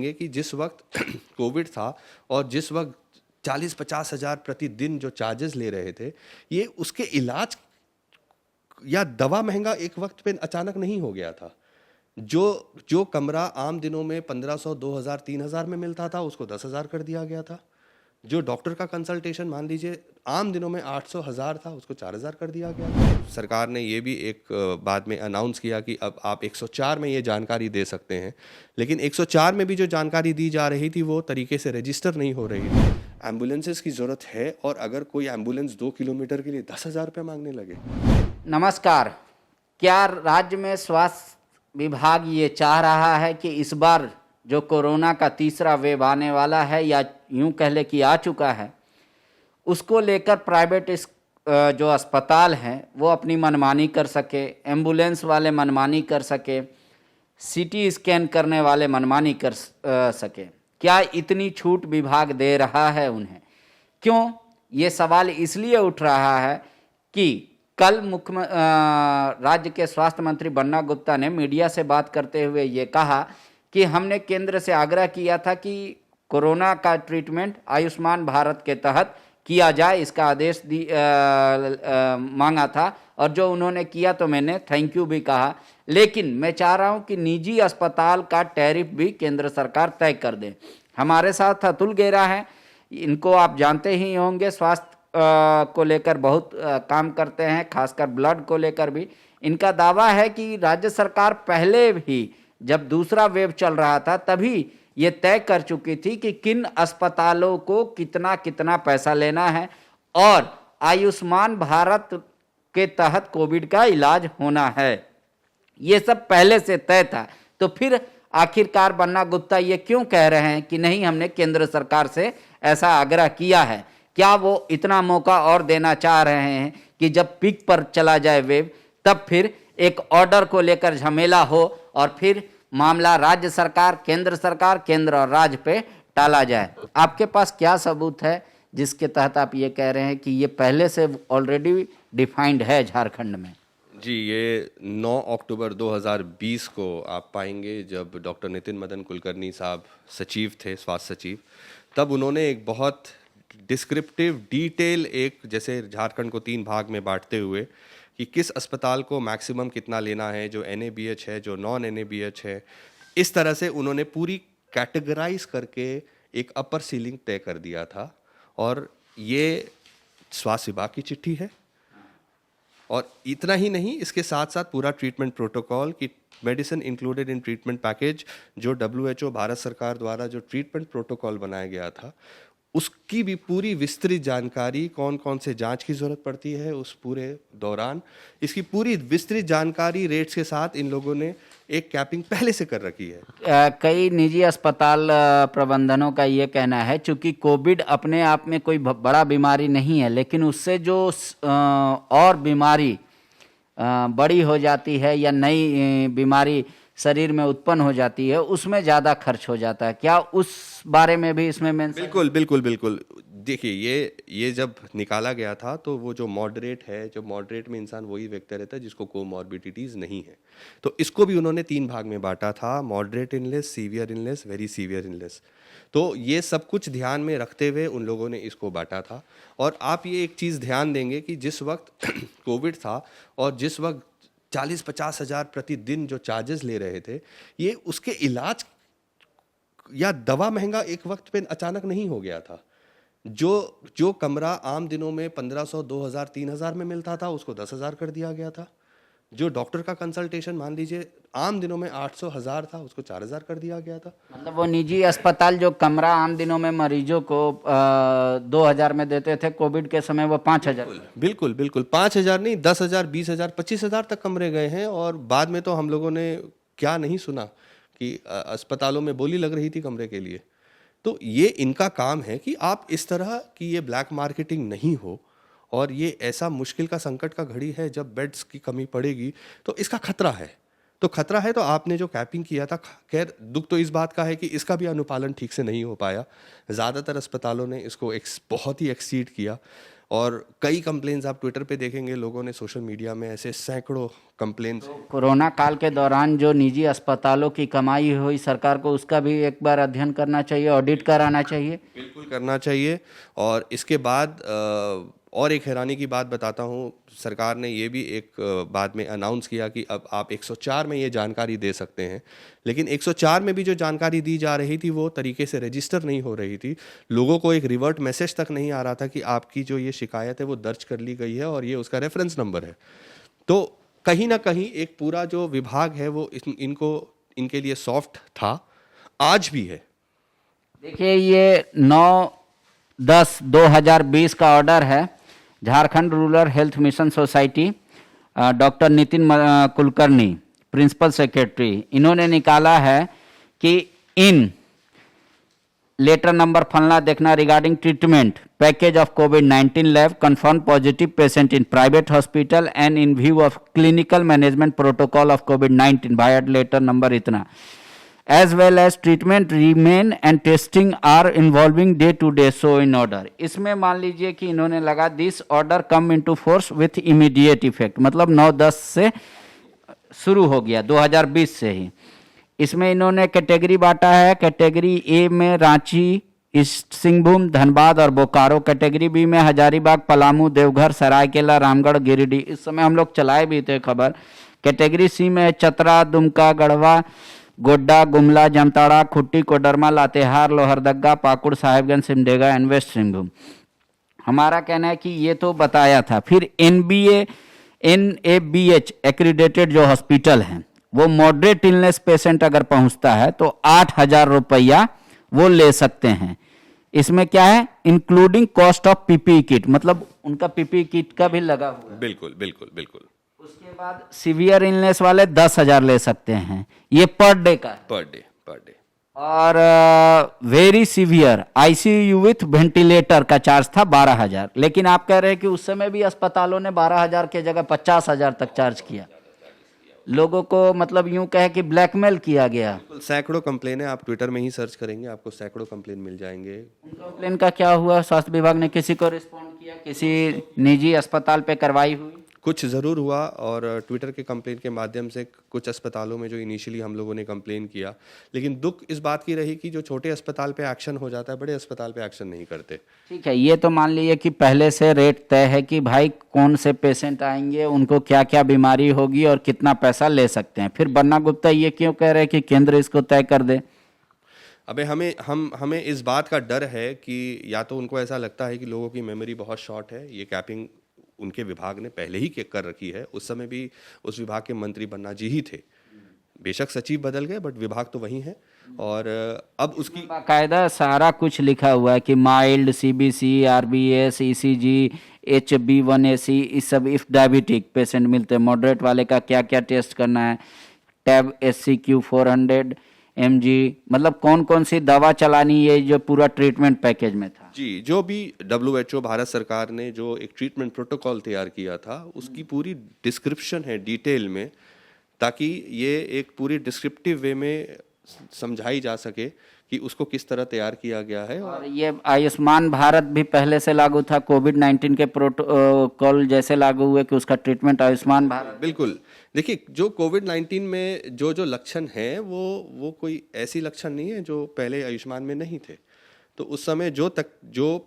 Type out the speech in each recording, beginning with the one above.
कि जिस वक्त कोविड था और जिस वक्त 40-50 हज़ार प्रतिदिन जो चार्जेस ले रहे थे, ये उसके इलाज या दवा महंगा एक वक्त पे अचानक नहीं हो गया था। जो जो कमरा आम दिनों में 1500, 2000, 3000 में मिलता था, उसको 10,000 कर दिया गया था। जो डॉक्टर का कंसल्टेशन मान लीजिए आम दिनों में 800, 1000 था, उसको 4000 कर दिया गया था। सरकार ने ये भी एक बाद में अनाउंस किया कि अब आप 104 में ये जानकारी दे सकते हैं, लेकिन 104 में भी जो जानकारी दी जा रही थी वो तरीके से रजिस्टर नहीं हो रही थी। एम्बुलेंसेस की ज़रूरत है और अगर कोई एम्बुलेंस 2 किलोमीटर के लिए 10,000 रुपये मांगने लगे। नमस्कार। क्या राज्य में स्वास्थ्य विभाग ये चाह रहा है कि इस बार जो कोरोना का तीसरा वेव आने वाला है या यूं कह ले कि आ चुका है, उसको लेकर प्राइवेट जो अस्पताल हैं वो अपनी मनमानी कर सके, एम्बुलेंस वाले मनमानी कर सके, सीटी स्कैन करने वाले मनमानी कर सके? क्या इतनी छूट विभाग दे रहा है उन्हें? क्यों? ये सवाल इसलिए उठ रहा है कि कल राज्य के स्वास्थ्य मंत्री बन्ना गुप्ता ने मीडिया से बात करते हुए ये कहा कि हमने केंद्र से आग्रह किया था कि कोरोना का ट्रीटमेंट आयुष्मान भारत के तहत किया जाए, इसका आदेश मांगा था और जो उन्होंने किया तो मैंने थैंक यू भी कहा, लेकिन मैं चाह रहा हूं कि निजी अस्पताल का टैरिफ भी केंद्र सरकार तय कर दे। हमारे साथ अतुल गेरा हैं, इनको आप जानते ही होंगे, स्वास्थ्य को लेकर बहुत काम करते हैं, खासकर ब्लड को लेकर भी। इनका दावा है कि राज्य सरकार पहले भी जब दूसरा वेव चल रहा था तभी ये तय कर चुकी थी कि किन अस्पतालों को कितना कितना पैसा लेना है और आयुष्मान भारत के तहत कोविड का इलाज होना है। ये सब पहले से तय था, तो फिर आखिरकार बन्ना गुप्ता ये क्यों कह रहे हैं कि नहीं, हमने केंद्र सरकार से ऐसा आग्रह किया है? क्या वो इतना मौका और देना चाह रहे हैं कि जब पीक पर चला जाए वेव तब फिर एक ऑर्डर को लेकर झमेला हो और फिर मामला राज्य सरकार, केंद्र और राज्य पे टाला जाए? आपके पास क्या सबूत है जिसके तहत आप ये कह रहे हैं कि ये पहले से ऑलरेडी डिफाइंड है झारखंड में? जी, ये 9 अक्टूबर 2020 को आप पाएंगे जब डॉक्टर नितिन मदन कुलकर्णी साहब सचिव थे, स्वास्थ्य सचिव, तब उन्होंने एक बहुत डिस्क्रिप्टिव डिटेल, एक जैसे झारखंड को 3 भाग में बांटते हुए कि किस अस्पताल को मैक्सिमम कितना लेना है, जो NABH है, जो नॉन NABH है, इस तरह से उन्होंने पूरी कैटेगराइज करके एक अपर सीलिंग तय कर दिया था। और ये स्वास्थ्य विभाग की चिट्ठी है। और इतना ही नहीं, इसके साथ साथ पूरा ट्रीटमेंट प्रोटोकॉल की medicine included in treatment package, जो WHO भारत सरकार द्वारा जो ट्रीटमेंट प्रोटोकॉल बनाया गया था, उसकी भी पूरी विस्तृत जानकारी, कौन कौन से जांच की ज़रूरत पड़ती है उस पूरे दौरान, इसकी पूरी विस्तृत जानकारी रेट्स के साथ इन लोगों ने एक कैपिंग पहले से कर रखी है। कई निजी अस्पताल प्रबंधनों का ये कहना है, चूंकि कोविड अपने आप में कोई बड़ा बीमारी नहीं है, लेकिन उससे जो और बीमारी बड़ी हो जाती है या नई बीमारी शरीर में उत्पन्न हो जाती है, उसमें ज़्यादा खर्च हो जाता है। क्या उस बारे में भी इसमें मेंशन? बिल्कुल। देखिए, ये जब निकाला गया था तो वो जो मॉडरेट है, जो मॉडरेट में इंसान वही व्यक्ति रहता है जिसको कोमॉर्बिडिटीज़ नहीं है, तो इसको भी उन्होंने 3 भाग में बांटा था: moderate illness, severe illness, very severe illness. तो ये सब कुछ ध्यान में रखते हुए उन लोगों ने इसको बांटा था। और आप ये एक चीज़ ध्यान देंगे कि जिस वक्त कोविड था और जिस वक्त 40-50 हज़ार प्रतिदिन जो चार्जेस ले रहे थे, ये उसके इलाज या दवा महंगा एक वक्त पे अचानक नहीं हो गया था। जो कमरा आम दिनों में 1500, 2000, 3000 में मिलता था, उसको 10,000 कर दिया गया था। जो डॉक्टर का कंसल्टेशन मान लीजिए आम दिनों में 800, 1000 था, उसको 4000 कर दिया गया था। मतलब वो निजी अस्पताल जो कमरा आम दिनों में मरीजों को 2000 में देते थे, कोविड के समय वो 5000। बिल्कुल 5000 नहीं, 10,000, 20,000, 25,000 तक कमरे गए हैं। और बाद में तो हम लोगों ने क्या नहीं सुना कि अस्पतालों में बोली लग रही थी कमरे के लिए। तो ये इनका काम है कि आप इस तरह की ये ब्लैक मार्केटिंग नहीं हो। और ये ऐसा मुश्किल का संकट का घड़ी है जब बेड्स की कमी पड़ेगी, तो इसका खतरा है। तो आपने जो कैपिंग किया था, खैर दुख तो इस बात का है कि इसका भी अनुपालन ठीक से नहीं हो पाया। ज़्यादातर अस्पतालों ने इसको बहुत ही एक्सीड किया। और कई कंप्लेंट्स आप ट्विटर पे देखेंगे, लोगों ने सोशल मीडिया में ऐसे सैकड़ों कंप्लेंट्स। कोरोना काल के दौरान जो निजी अस्पतालों की कमाई हुई, सरकार को उसका भी एक बार अध्ययन करना चाहिए, ऑडिट कराना चाहिए। बिल्कुल करना चाहिए। और इसके बाद और एक हैरानी की बात बताता हूँ, सरकार ने ये भी एक बाद में अनाउंस किया कि अब आप 104 में ये जानकारी दे सकते हैं, लेकिन 104 में भी जो जानकारी दी जा रही थी वो तरीके से रजिस्टर नहीं हो रही थी। लोगों को एक रिवर्ट मैसेज तक नहीं आ रहा था कि आपकी जो ये शिकायत है वो दर्ज कर ली गई है और ये उसका रेफरेंस नंबर है। तो कहीं ना कहीं एक पूरा जो विभाग है वो इनके लिए सॉफ्ट था, आज भी है। देखिए, ये 9/10/2020 का ऑर्डर है। Jharkhand rural health mission society, doctor Nitin Kulkarni, principal secretary, इन्होंने निकाला है कि इन लेटर नंबर फलना देखना regarding treatment package of COVID-19 lab confirmed positive patient in private hospital and in view of clinical management protocol of COVID-19 via letter number इतना, as well as treatment remain and testing are involving day to day so in order। इसमें मान लीजिए कि इन्होंने लगा this order come into force with immediate effect, मतलब 9/10 से शुरू हो गया, 2020 से ही। इसमें इन्होंने कैटेगरी बांटा है। कैटेगरी ए में रांची, ईस्ट सिंहभूम, धनबाद और बोकारो। कैटेगरी बी में हजारीबाग, पलामू, देवघर, सरायकेला, रामगढ़, गिरिडीह। इस समय हम लोग चलाए भी थे खबर। कैटेगरी सी में चतरा, दुमका, गढ़वा, गोड्डा, गुमला, जामताड़ा, खुट्टी, कोडरमा, लातेहार, लोहरदगा, पाकुड़, साहेबगंज, सिमडेगा एंड वेस्ट सिंहभूम। हमारा कहना है कि ये तो बताया था। फिर NABH एक्रीडेटेड जो हॉस्पिटल हैं, वो मॉडरेट इलनेस पेशेंट अगर पहुंचता है तो 8,000 रुपया वो ले सकते हैं। इसमें क्या है, including cost of PPE kit, मतलब उनका PPE किट का भी लगा हुआ है। बिल्कुल बिल्कुल बिल्कुल। उसके बाद सीवियर इलनेस वाले 10,000 ले सकते हैं, ये पर डे का है। Per day. और very severe ICU with ventilator का चार्ज था 12,000, लेकिन आप कह रहे हैं कि उस समय भी अस्पतालों ने 12,000 के जगह 50,000 तक चार्ज किया। लोगों को मतलब यूं कहे कि ब्लैकमेल किया गया। सैकड़ों कंप्लेन है, आप ट्विटर में ही सर्च करेंगे आपको सैकड़ों कंप्लेन मिल जाएंगे। कंप्लेन का क्या हुआ? स्वास्थ्य विभाग ने किसी को रिस्पॉन्ड किया? किसी निजी अस्पताल पे कार्रवाई हुई? कुछ ज़रूर हुआ, और ट्विटर के कंप्लेन के माध्यम से कुछ अस्पतालों में जो इनिशियली हम लोगों ने कंप्लेन किया, लेकिन दुख इस बात की रही कि जो छोटे अस्पताल पे एक्शन हो जाता है, बड़े अस्पताल पे एक्शन नहीं करते। ठीक है, ये तो मान लीजिए कि पहले से रेट तय है कि भाई कौन से पेशेंट आएंगे, उनको क्या क्या बीमारी होगी और कितना पैसा ले सकते हैं। फिर बन्ना गुप्ता ये क्यों कह रहे हैं कि केंद्र इसको तय कर दे? अबे हमें इस बात का डर है कि या तो उनको ऐसा लगता है कि लोगों की मेमोरी बहुत शॉर्ट है, ये कैपिंग उनके विभाग ने पहले ही कर रखी है। उस समय भी उस विभाग के मंत्री बन्ना जी ही थे, बेशक सचिव बदल गए बट विभाग तो वही है। और अब उसकी बाकायदा सारा कुछ लिखा हुआ है कि mild, CBC, RBS, ECG, HB1AC, इस सब इफ डायबिटिक पेशेंट मिलते हैं। मॉडरेट वाले का क्या क्या टेस्ट करना है, टैब SCQ 400 mg, मतलब कौन कौन सी दवा चलानी है, जो पूरा ट्रीटमेंट पैकेज में था। जी, जो भी WHO भारत सरकार ने जो एक ट्रीटमेंट प्रोटोकॉल तैयार किया था, उसकी पूरी डिस्क्रिप्शन है डिटेल में, ताकि ये एक पूरी डिस्क्रिप्टिव वे में समझाई जा सके कि उसको किस तरह तैयार किया गया है। और ये आयुष्मान भारत भी पहले से लागू था, COVID-19 के प्रोटोकॉल जैसे लागू हुए कि उसका ट्रीटमेंट आयुष्मान भारत। बिल्कुल। देखिए, जो COVID-19 में जो लक्षण हैं वो कोई ऐसी लक्षण नहीं है जो पहले आयुष्मान में नहीं थे। तो उस समय जो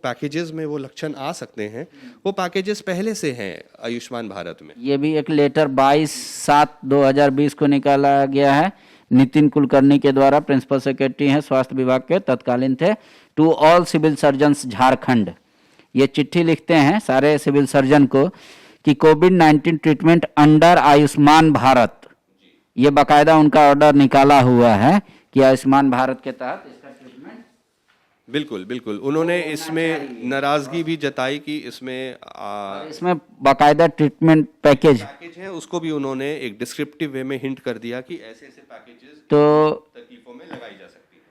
पैकेजेस में वो लक्षण आ सकते हैं, वो पैकेजेस पहले से हैं आयुष्मान भारत में। ये भी एक लेटर 22/7/2020 को निकाला गया है, नितिन कुलकर्णी के द्वारा, प्रिंसिपल सेक्रेटरी हैं स्वास्थ्य विभाग के, तत्कालीन थे, to all civil surgeons Jharkhand. ये चिट्ठी लिखते हैं सारे सिविल सर्जन को कि COVID-19 treatment under Ayushman Bharat, ये बाकायदा उनका ऑर्डर निकाला हुआ है कि आयुष्मान भारत के तहत इसका ट्रीटमेंट। बिल्कुल उन्होंने इसमें नाराजगी भी जताई कि इसमें बाकायदा ट्रीटमेंट पैकेज है, उसको भी उन्होंने एक डिस्क्रिप्टिव वे में हिंट कर दिया कि ऐसे ऐसे पैकेजेस तो तकलीफों में लगाई जा सकती है।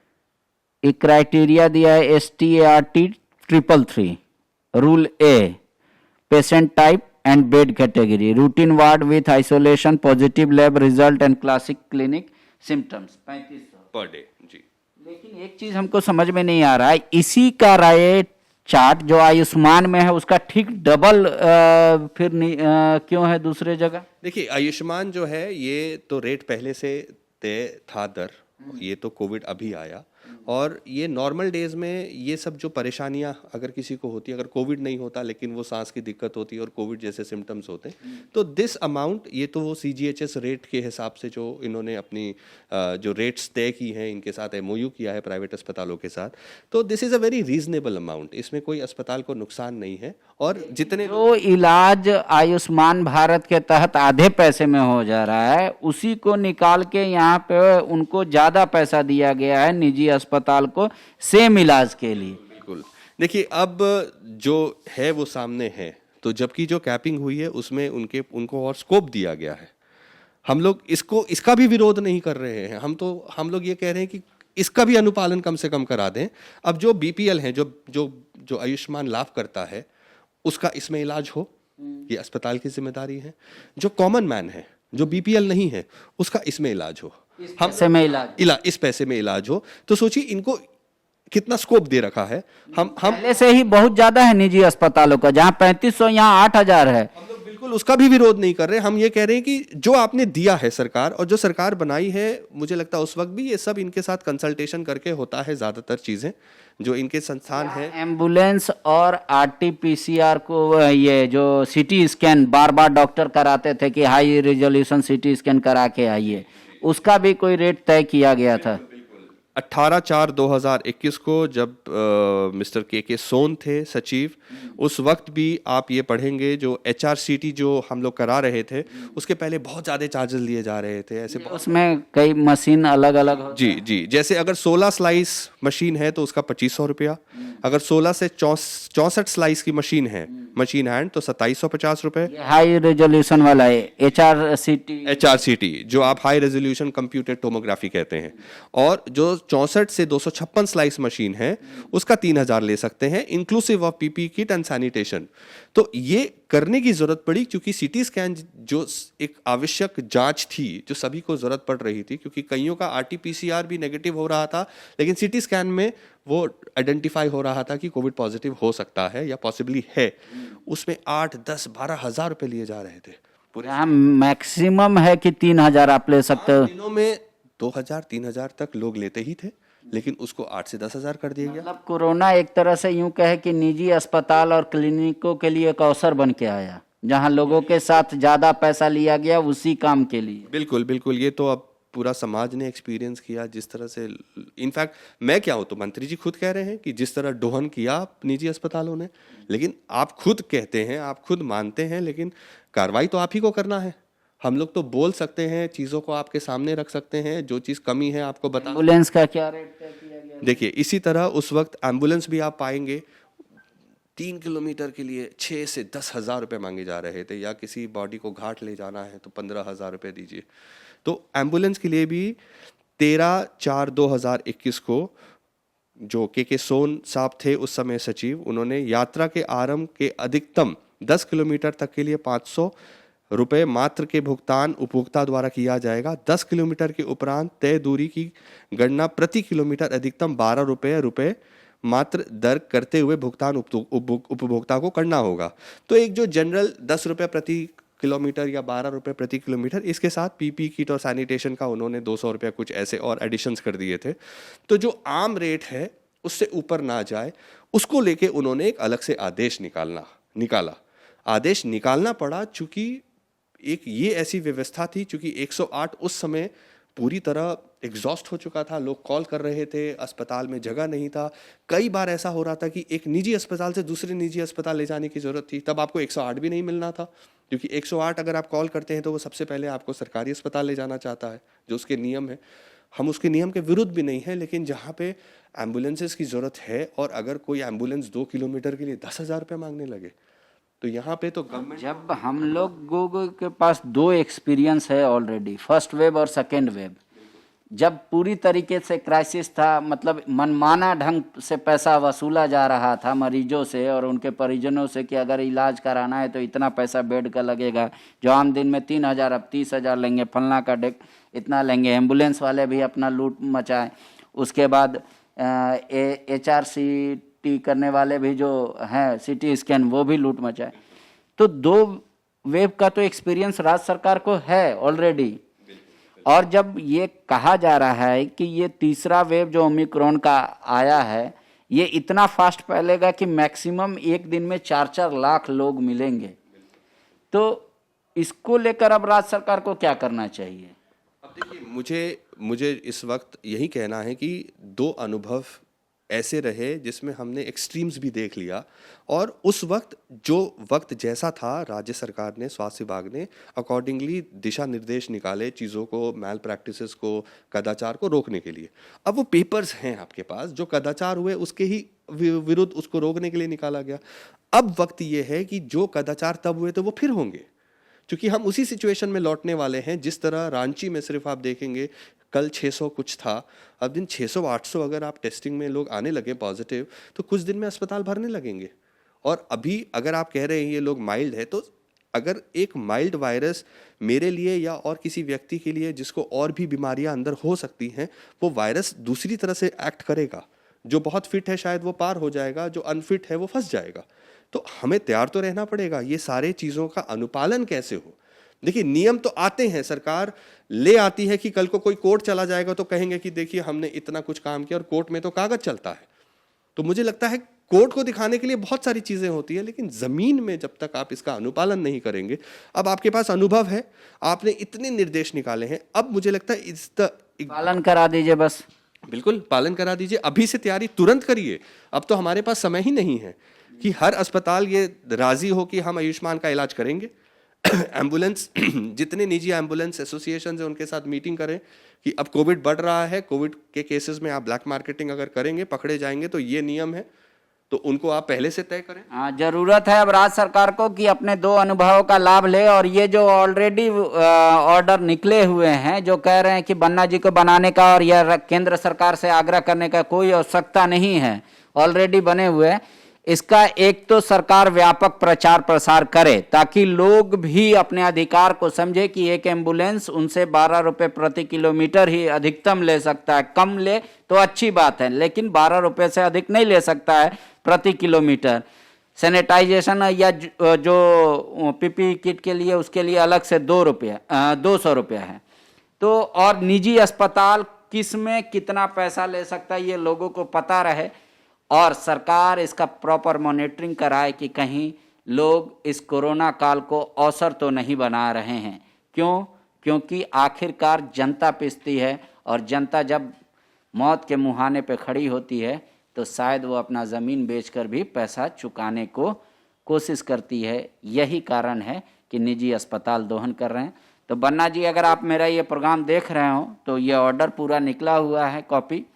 एक क्राइटेरिया दिया है START 333 rule A, patient type and bed category, routine ward with isolation, positive lab result and classic clinic symptoms, 3500 per day. जी, लेकिन एक चीज हमको समझ में नहीं आ रहा है, इसी का राय चार्ट जो आयुष्मान में है उसका ठीक डबल फिर क्यों है दूसरे जगह? देखिए, आयुष्मान जो है ये तो रेट पहले से तय था दर, ये तो कोविड अभी आया, और ये नॉर्मल डेज में ये सब जो परेशानियां अगर किसी को होती है, अगर कोविड नहीं होता लेकिन वो सांस की दिक्कत होती है और कोविड जैसे सिम्टम्स होते हैं, तो दिस अमाउंट, ये तो वो CGHS रेट के हिसाब से जो इन्होंने अपनी जो रेट्स तय की हैं, इनके साथ MOU किया है प्राइवेट अस्पतालों के साथ, तो this is a very reasonable amount, इसमें कोई अस्पताल को नुकसान नहीं है। और जितने जो इलाज आयुष्मान भारत के तहत आधे पैसे में हो जा रहा है उसी को निकाल के यहाँ पे उनको ज्यादा पैसा दिया गया है निजी अस्पताल को सेम इलाज के लिए। बिल्कुल, देखिए अब जो है वो सामने है, तो जबकि जो कैपिंग हुई है उसमें उनको और स्कोप दिया गया है। हम लोग इसका भी विरोध नहीं कर रहे हैं, हम लोग ये कह रहे हैं कि इसका भी अनुपालन कम से कम करा दें। अब जो BPL है, जो आयुष्मान लाभ करता है, उसका इसमें इलाज हो, ये अस्पताल की जिम्मेदारी है। जो कॉमन मैन है, जो BPL नहीं है, उसका इसमें इलाज हो, इस पैसे में इलाज हो। तो सोचिए इनको कितना स्कोप दे रखा है। हम पहले से ही बहुत ज्यादा है निजी अस्पतालों का, जहां 3500 यहाँ 8000 है। हम लोग बिल्कुल उसका भी विरोध नहीं कर रहे। हम ये कह रहे हैं कि जो आपने दिया है सरकार, और जो सरकार बनाई है, मुझे लगता है उस वक्त भी ये सब इनके साथ कंसल्टेशन करके होता है ज्यादातर चीजें जो इनके संस्थान है। एम्बुलेंस और RT-PCR को ये जो CT स्कैन बार बार डॉक्टर कराते थे कि हाई रिजोल्यूशन CT स्कैन करा के आइए, उसका भी कोई रेट तय किया गया था। 18/4/2021 को जब मिस्टर के सोन थे सचिव, उस वक्त भी आप ये पढ़ेंगे जो HRCT जो हम लोग करा रहे थे, उसके पहले बहुत ज़्यादा चार्जेस लिए जा रहे थे। ऐसे उसमें कई मशीन अलग अलग जी, जैसे अगर 16 स्लाइस मशीन है तो उसका 2500 रुपया, अगर 16 से 64 स्लाइस की मशीन है, मशीन हैंड, तो 2750 रुपए। हाई रेजोल्यूशन वाला है HRCT जो आप हाई रेजोल्यूशन कंप्यूटेड टोमोग्राफी कहते हैं, और जो 64 से 256 स्लाइस मशीन है उसका 3000 ले सकते हैं, inclusive of PPE kit and sanitation. तो ये करने की जरूरत पड़ी क्योंकि CT स्कैन जो एक आवश्यक जांच थी, जो सभी को जरूरत पड़ रही थी, क्योंकि कईयों का RT-PCR भी नेगेटिव हो रहा था, लेकिन CT स्कैन में वो आइडेंटिफाई हो रहा था कि कोविड पॉजिटिव हो सकता है या पॉसिबली है। उसमें 8, 10, 12 हजार रुपए लिए जा रहे थे। पूरे मैक्सिमम है कि 3000 आप ले सकते हो। दिनों में 2000, 3000 तक लोग लेते ही थे, लेकिन उसको 8 से 10 हजार कर दिया गया। मतलब कोरोना एक तरह से यूं कहे कि निजी अस्पताल और क्लिनिकों के लिए एक अवसर बन के आया, जहां लोगों के साथ ज्यादा पैसा लिया गया उसी काम के लिए। बिल्कुल, ये तो अब पूरा समाज ने एक्सपीरियंस किया जिस तरह से। इनफैक्ट मैं क्या हूँ, तो मंत्री जी खुद कह रहे हैं कि जिस तरह दोहन किया निजी अस्पतालों ने, लेकिन आप खुद कहते हैं, आप खुद मानते हैं, लेकिन कार्रवाई तो आप ही को करना है। हम लोग तो बोल सकते हैं, चीज़ों को आपके सामने रख सकते हैं, जो चीज़ कमी है आपको बता। एम्बुलेंस का क्या रेट तय किया गया? देखिए, इसी तरह उस वक्त एम्बुलेंस भी आप पाएंगे 3 किलोमीटर के लिए 6 से 10 हजार रुपये मांगे जा रहे थे, या किसी बॉडी को घाट ले जाना है तो 15,000 रुपये दीजिए। तो एम्बुलेंस के लिए भी 13/4/2021 को जो के सोन साहब थे उस समय सचिव, उन्होंने यात्रा के आरंभ के अधिकतम 10 किलोमीटर तक के लिए 500 रुपये मात्र के भुगतान उपभोक्ता द्वारा किया जाएगा। 10 किलोमीटर के उपरांत तय दूरी की गणना प्रति किलोमीटर अधिकतम 12 रुपये मात्र दर करते हुए भुगतान उपभोक्ता को करना होगा। तो एक जो जनरल 10 रुपये प्रति किलोमीटर या 12 रुपये प्रति किलोमीटर, इसके साथ PPE किट और सैनिटेशन का उन्होंने 200 रुपये कुछ ऐसे और एडिशंस कर दिए थे। तो जो आम रेट है उससे ऊपर ना जाए, उसको लेके उन्होंने एक अलग से आदेश निकाला। आदेश निकालना पड़ा चूंकि एक ये ऐसी व्यवस्था थी, चूंकि 108 उस समय पूरी तरह एग्जॉस्ट हो चुका था, लोग कॉल कर रहे थे, अस्पताल में जगह नहीं था। कई बार ऐसा हो रहा था कि एक निजी अस्पताल से दूसरे निजी अस्पताल ले जाने की जरूरत थी, तब आपको 108 भी नहीं मिलना था, क्योंकि 108 अगर आप कॉल करते हैं तो वो सबसे पहले आपको सरकारी अस्पताल ले जाना चाहता है, जो उसके नियम है। हम उसके नियम के विरुद्ध भी नहीं है, लेकिन जहाँ पे एम्बुलेंसेस की जरूरत है और अगर कोई एम्बुलेंस 2 किलोमीटर के लिए 10,000 रुपये मांगने लगे, तो यहाँ पे तो गवर्नमेंट। जब हम लोगों के पास 2 एक्सपीरियंस है ऑलरेडी, फर्स्ट वेव और सेकेंड वेव, जब पूरी तरीके से क्राइसिस था, मतलब मनमाना ढंग से पैसा वसूला जा रहा था मरीजों से और उनके परिजनों से कि अगर इलाज कराना है तो इतना पैसा बेड का लगेगा, जो आम दिन में 3000 अब 30,000 लेंगे, फलना का डेक इतना लेंगे। एम्बुलेंस वाले भी अपना लूट मचाए। उसके बाद HRCT टी करने वाले भी जो हैं, सिटी स्कैन, वो भी लूट मचाए। तो 2 वेव का तो एक्सपीरियंस राज्य सरकार को है ऑलरेडी, और जब ये कहा जा रहा है कि ये तीसरा वेव जो ओमिक्रॉन का आया है ये इतना फास्ट फैलेगा कि मैक्सिमम एक दिन में 4-4 लाख लोग मिलेंगे, तो इसको लेकर अब राज्य सरकार को क्या करना चाहिए? अब देखिए, मुझे इस वक्त यही कहना है कि 2 अनुभव ऐसे रहे जिसमें हमने एक्सट्रीम्स भी देख लिया, और उस वक्त जो वक्त जैसा था राज्य सरकार ने, स्वास्थ्य विभाग ने अकॉर्डिंगली दिशा निर्देश निकाले चीज़ों को, मैल प्रैक्टिसेस को, कदाचार को रोकने के लिए। अब वो पेपर्स हैं आपके पास, जो कदाचार हुए उसके ही विरुद्ध उसको रोकने के लिए निकाला गया। अब वक्त ये है कि जो कदाचार तब हुए थे वो फिर होंगे, क्योंकि हम उसी सिचुएशन में लौटने वाले हैं। जिस तरह रांची में सिर्फ आप देखेंगे कल 600 कुछ था, अब दिन 600-800 अगर आप टेस्टिंग में लोग आने लगे पॉजिटिव, तो कुछ दिन में अस्पताल भरने लगेंगे। और अभी अगर आप कह रहे हैं ये लोग माइल्ड है, तो अगर एक माइल्ड वायरस मेरे लिए या और किसी व्यक्ति के लिए जिसको और भी बीमारियां अंदर हो सकती हैं, वो वायरस दूसरी तरह से एक्ट करेगा। जो बहुत फिट है शायद वो पार हो जाएगा, जो अनफिट है वो फंस जाएगा। तो हमें तैयार तो रहना पड़ेगा। ये सारे चीज़ों का अनुपालन कैसे हो? देखिए, नियम तो आते हैं, सरकार ले आती है कि कल को कोई कोर्ट चला जाएगा तो कहेंगे कि देखिए हमने इतना कुछ काम किया, और कोर्ट में तो कागज चलता है। तो मुझे लगता है कोर्ट को दिखाने के लिए बहुत सारी चीज़ें होती है, लेकिन ज़मीन में जब तक आप इसका अनुपालन नहीं करेंगे, अब आपके पास अनुभव है, आपने इतने निर्देश निकाले हैं, अब मुझे लगता है पालन करा दीजिए बस। बिल्कुल पालन करा दीजिए, अभी से तैयारी तुरंत करिए। अब तो हमारे पास समय ही नहीं है कि हर अस्पताल ये राजी हो कि हम आयुष्मान का इलाज करेंगे। एम्बुलेंस जितने निजी एम्बुलेंस एसोसिएशन है उनके साथ मीटिंग करें कि अब कोविड बढ़ रहा है, कोविड के केसेस में आप ब्लैक मार्केटिंग अगर करेंगे, पकड़े जाएंगे, तो ये नियम है, तो उनको आप पहले से तय करें। हाँ, जरूरत है अब राज्य सरकार को कि अपने 2 अनुभवों का लाभ ले, और ये जो ऑलरेडी ऑर्डर निकले हुए हैं जो कह रहे हैं कि बन्ना जी को बनाने का और यह केंद्र सरकार से आग्रह करने का कोई आवश्यकता नहीं है, ऑलरेडी बने हुए हैं, इसका एक तो सरकार व्यापक प्रचार प्रसार करे ताकि लोग भी अपने अधिकार को समझे कि एक एम्बुलेंस उनसे 12 रुपये प्रति किलोमीटर ही अधिकतम ले सकता है। कम ले तो अच्छी बात है, लेकिन 12 रुपये से अधिक नहीं ले सकता है प्रति किलोमीटर। सैनिटाइजेशन या जो पीपी किट के लिए उसके लिए अलग से 200 रुपये है। तो और निजी अस्पताल किस में कितना पैसा ले सकता है ये लोगों को पता रहे, और सरकार इसका प्रॉपर मॉनिटरिंग कराए कि कहीं लोग इस कोरोना काल को अवसर तो नहीं बना रहे हैं। क्यों? क्योंकि आखिरकार जनता पिसती है, और जनता जब मौत के मुहाने पे खड़ी होती है तो शायद वो अपना ज़मीन बेचकर भी पैसा चुकाने को कोशिश करती है। यही कारण है कि निजी अस्पताल दोहन कर रहे हैं। तो बन्ना जी, अगर आप मेरा ये प्रोग्राम देख रहे हो तो ये ऑर्डर पूरा निकला हुआ है, कॉपी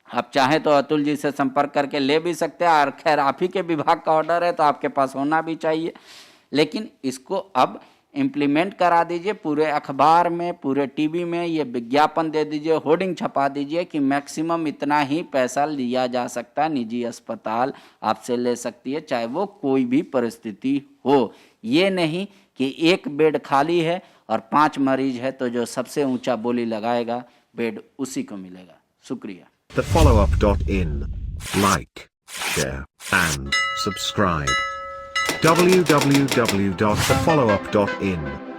आप चाहें तो अतुल जी से संपर्क करके ले भी सकते हैं, और खैर आप ही के विभाग का ऑर्डर है तो आपके पास होना भी चाहिए। लेकिन इसको अब इम्प्लीमेंट करा दीजिए, पूरे अखबार में, पूरे टीवी में ये विज्ञापन दे दीजिए, होर्डिंग छपा दीजिए कि मैक्सिमम इतना ही पैसा लिया जा सकता है, निजी अस्पताल आपसे ले सकती है, चाहे वो कोई भी परिस्थिति हो। ये नहीं कि एक बेड खाली है और 5 मरीज है तो जो सबसे ऊंचा बोली लगाएगा बेड उसी को मिलेगा। शुक्रिया। thefollowup.in. Like, share, and subscribe. www.thefollowup.in